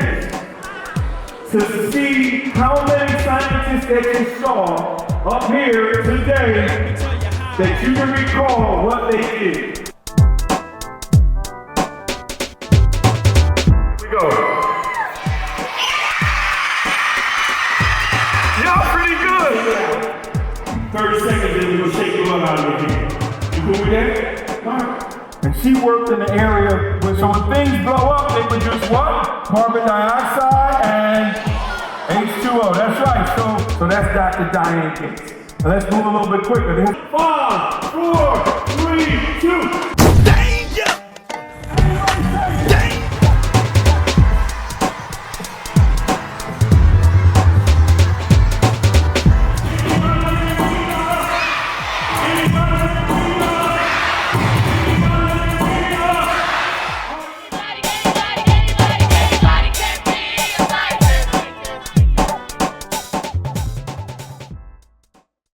seconds to see how many scientists that you saw up here today that you can recall what they did. Here we go. Y'all pretty good. 30 seconds and you're gonna shake the blood out of your hand. You cool with that? All right. And she worked in the area where, so when things blow up, they produce what? Carbon dioxide and H2O. That's right. So that's Dr. Diane Gates. Now let's move a little bit quicker. 5, 4, 3, 2.